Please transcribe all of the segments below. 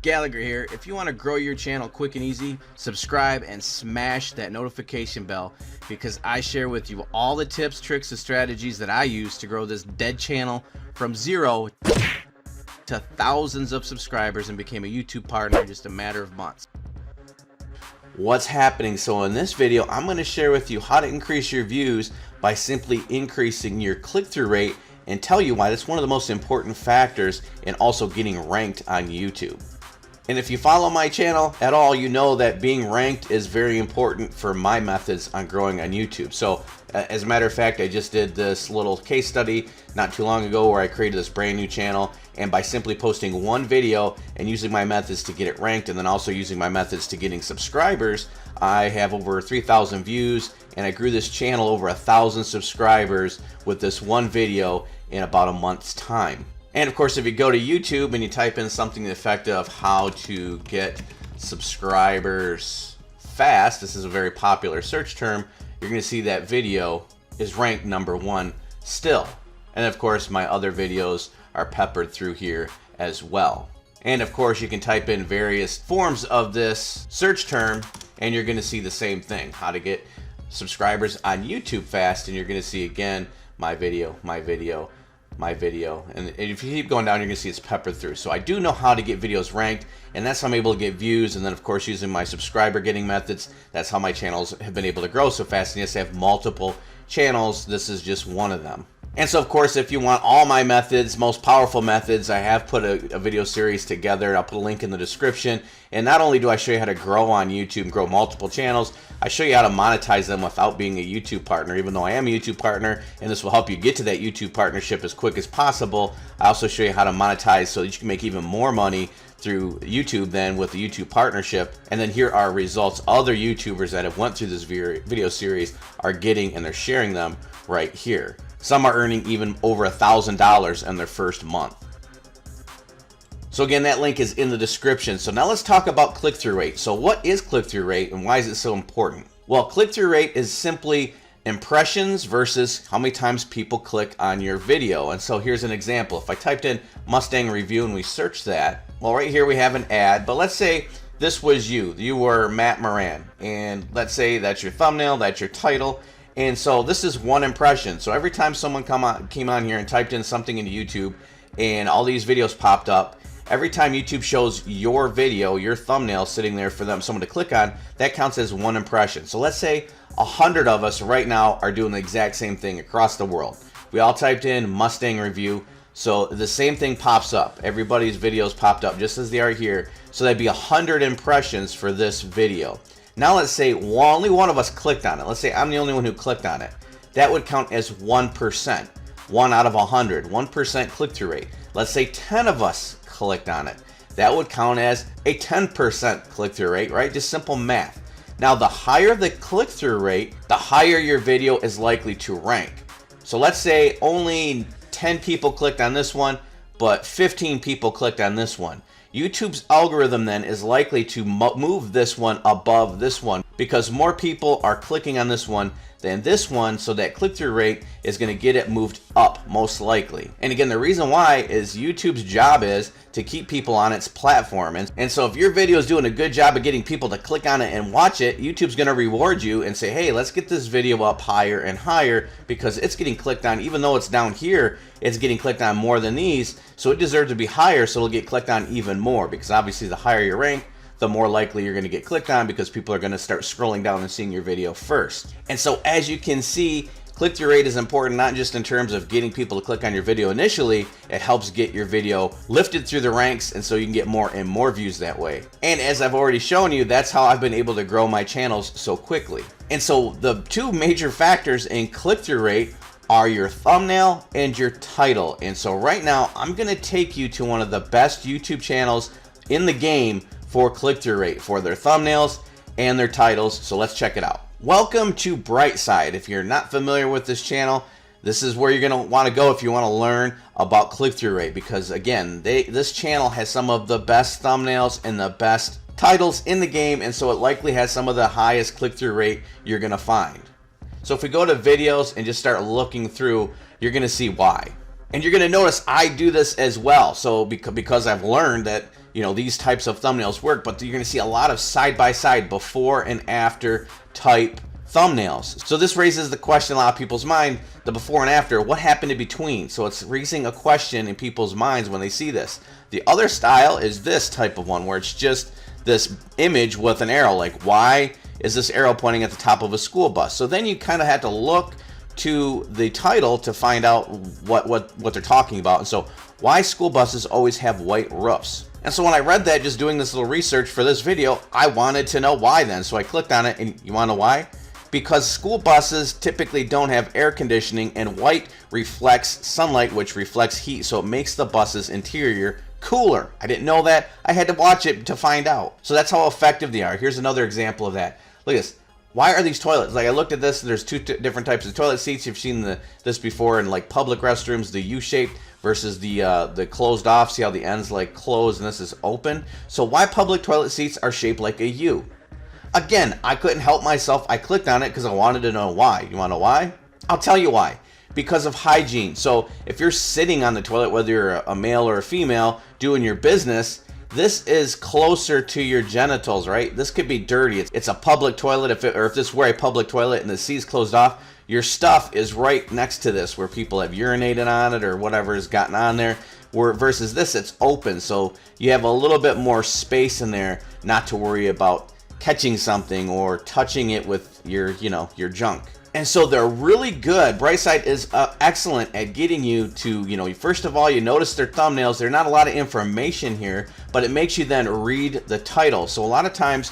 Gallagher here. If you want to grow your channel quick and easy, subscribe and smash that notification bell, because I share with you all the tips, tricks, and strategies that I use to grow this dead channel from 0 to thousands of subscribers and became a YouTube partner in just a matter of months. What's happening? So in this video, I'm going to share with you how to increase your views by simply increasing your click-through rate and tell you why that's one of the most important factors in also getting ranked on YouTube. And if you follow my channel at all, you know that being ranked is very important for my methods on growing on YouTube. So as a matter of fact, I just did this little case study not too long ago where I created this brand new channel, and by simply posting one video and using my methods to get it ranked, and then also using my methods to getting subscribers, I have over 3,000 views, and I grew this channel over 1,000 subscribers with this one video in about a month's time. And of course, if you go to YouTube and you type in something to the effect of how to get subscribers fast, this is a very popular search term, you're going to see that video is ranked #1 still. And of course, my other videos are peppered through here as well. And of course, you can type in various forms of this search term and you're going to see the same thing, how to get subscribers on YouTube fast, and you're going to see again my video, my video, my video, and if you keep going down, you're gonna see it's peppered through. So I do know how to get videos ranked, and that's how I'm able to get views. And then of course, using my subscriber getting methods, that's how my channels have been able to grow so fast. And yes, I have multiple channels, this is just one of them. And so of course, if you want all my methods, most powerful methods, I have put a video series together. I'll put a link in the description. And not only do I show you how to grow on YouTube and grow multiple channels, I show you how to monetize them without being a YouTube partner, even though I am a YouTube partner, and this will help you get to that YouTube partnership as quick as possible. I also show you how to monetize so that you can make even more money through YouTube than with the YouTube partnership. And then here are results other YouTubers that have went through this video series are getting, and they're sharing them right here. Some are earning even over $1,000 in their first month. So again, that link is in the description. So now let's talk about click-through rate. So what is click-through rate and why is it so important? Well, click-through rate is simply impressions versus how many times people click on your video. And so here's an example. If I typed in Mustang review and we search that, well, right here we have an ad, but let's say this was you. You were Matt Moran, and let's say that's your thumbnail, that's your title. And so this is one impression. So every time someone came on here and typed in something into YouTube and all these videos popped up, every time YouTube shows your video, your thumbnail sitting there for someone to click on, that counts as one impression. So let's say 100 of us right now are doing the exact same thing across the world. We all typed in Mustang review, so the same thing pops up. Everybody's videos popped up just as they are here. So that'd be 100 impressions for this video. Now let's say only one of us clicked on it. Let's say I'm the only one who clicked on it. That would count as 1%. 1 out of 100, 1% click-through rate. Let's say 10 of us clicked on it. That would count as a 10% click-through rate, right? Just simple math. Now, the higher the click-through rate, the higher your video is likely to rank. So let's say only 10 people clicked on this one, but 15 people clicked on this one. YouTube's algorithm then is likely to move this one above this one because more people are clicking on this one than this one, so that click-through rate is going to get it moved up most likely. And again, the reason why is YouTube's job is to keep people on its platform. And so if your video is doing a good job of getting people to click on it and watch it, YouTube's going to reward you and say, hey, let's get this video up higher and higher because it's getting clicked on. Even though it's down here, it's getting clicked on more than these, so it deserves to be higher, so it'll get clicked on even more, because obviously the higher your rank, the more likely you're going to get clicked on because people are going to start scrolling down and seeing your video first. And so as you can see, click-through rate is important not just in terms of getting people to click on your video initially, it helps get your video lifted through the ranks, and so you can get more and more views that way. And as I've already shown you, that's how I've been able to grow my channels so quickly. And so the two major factors in click-through rate are your thumbnail and your title. And so right now, I'm going to take you to one of the best YouTube channels in the game for click-through rate, for their thumbnails and their titles. So let's check it out. Welcome to Brightside. If you're not familiar with this channel, this is where you're going to want to go if you want to learn about click-through rate, because again, this channel has some of the best thumbnails and the best titles in the game, and so it likely has some of the highest click-through rate you're going to find. So if we go to videos and just start looking through, you're going to see why. And you're going to notice I do this as well. So because I've learned that, you know, these types of thumbnails work, but you're going to see a lot of side-by-side before and after type thumbnails. So this raises the question in a lot of people's mind, the before and after, what happened in between? So it's raising a question in people's minds when they see this. The other style is this type of one where it's just this image with an arrow, like why is this arrow pointing at the top of a school bus? So then you kind of have to look to the title to find out what they're talking about. And so why school buses always have white roofs. And so when I read that, just doing this little research for this video, I wanted to know why then. So I clicked on it, and you want to know why? Because school buses typically don't have air conditioning, and white reflects sunlight, which reflects heat, so it makes the bus's interior cooler. I didn't know that. I had to watch it to find out. So that's how effective they are. Here's another example of that. Look at this. Why are these toilets? Like, I looked at this, there's two different types of toilet seats. You've seen this before in like public restrooms, the U-shaped versus the closed off. See how the end's like closed and this is open? So why public toilet seats are shaped like a U? Again, I couldn't help myself. I clicked on it because I wanted to know why. You want to know why? I'll tell you why. Because of hygiene. So if you're sitting on the toilet, whether you're a male or a female doing your business, this is closer to your genitals, right? This could be dirty. It's a public toilet. If this were a public toilet and the seat's closed off, your stuff is right next to this where people have urinated on it or whatever has gotten on there. Versus this, it's open. So you have a little bit more space in there not to worry about catching something or touching it with your junk. And so they're really good. Brightside is excellent at getting you to, first of all, you notice their thumbnails. There's not a lot of information here, but it makes you then read the title. So a lot of times,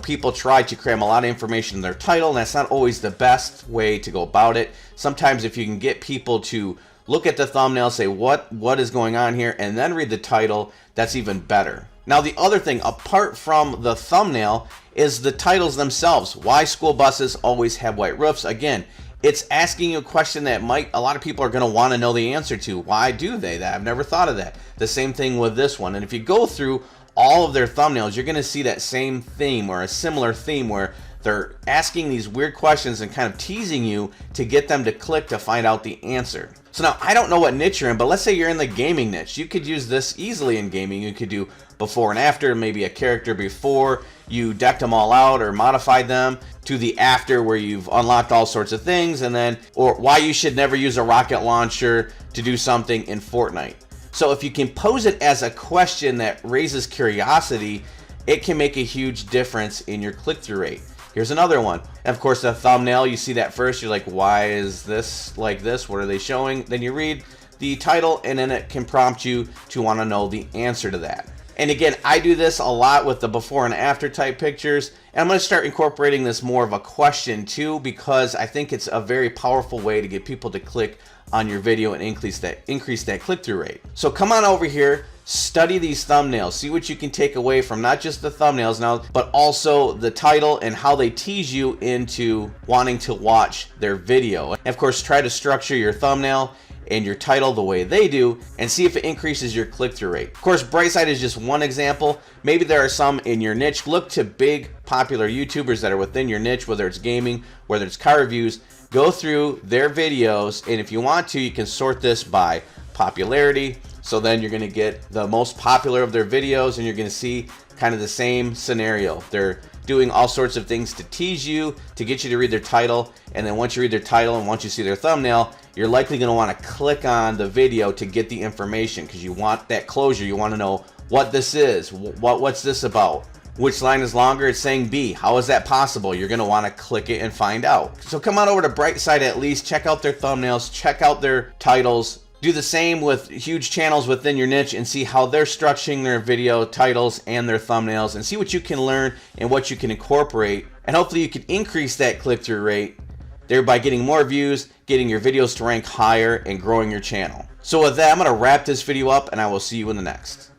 people try to cram a lot of information in their title, and that's not always the best way to go about it. Sometimes if you can get people to look at the thumbnail, say what is going on here, and then read the title, that's even better. Now, the other thing, apart from the thumbnail, is the titles themselves. Why school buses always have white roofs? Again, it's asking you a question that a lot of people are going to want to know the answer to. Why do they that? I've never thought of that. The same thing with this one. And if you go through all of their thumbnails, you're going to see that same theme or a similar theme where they're asking these weird questions and kind of teasing you to get them to click to find out the answer. So now, I don't know what niche you're in, but let's say you're in the gaming niche. You could use this easily in gaming. You could do before and after, maybe a character before you decked them all out or modified them, to the after where you've unlocked all sorts of things, and then, or why you should never use a rocket launcher to do something in Fortnite. So if you can pose it as a question that raises curiosity, it can make a huge difference in your click-through rate. Here's another one. And of course, the thumbnail, you see that first, you're like, why is this like this? What are they showing? Then you read the title, and then it can prompt you to want to know the answer to that. And again, I do this a lot with the before and after type pictures, and I'm going to start incorporating this more of a question too, because I think it's a very powerful way to get people to click on your video and increase that click-through rate. So come on over here, study these thumbnails, see what you can take away from not just the thumbnails now, but also the title and how they tease you into wanting to watch their video. And of course, try to structure your thumbnail and your title the way they do, and see if it increases your click-through rate. Of course, Brightside is just one example. Maybe there are some in your niche. Look to big popular YouTubers that are within your niche, whether it's gaming, whether it's car reviews. Go through their videos, and if you want to, you can sort this by popularity. So then you're going to get the most popular of their videos, and you're going to see kind of the same scenario. They're doing all sorts of things to tease you, to get you to read their title, and then once you read their title and once you see their thumbnail, you're likely going to want to click on the video to get the information, because you want that closure. You want to know what this is, what's this about, which line is longer. It's saying B. How is that possible? You're going to want to click it and find out. So come on over to Brightside at least, check out their thumbnails, check out their titles. Do the same with huge channels within your niche and see how they're structuring their video titles and their thumbnails, and see what you can learn and what you can incorporate. And hopefully you can increase that click-through rate, thereby getting more views, getting your videos to rank higher, and growing your channel. So with that, I'm going to wrap this video up, and I will see you in the next.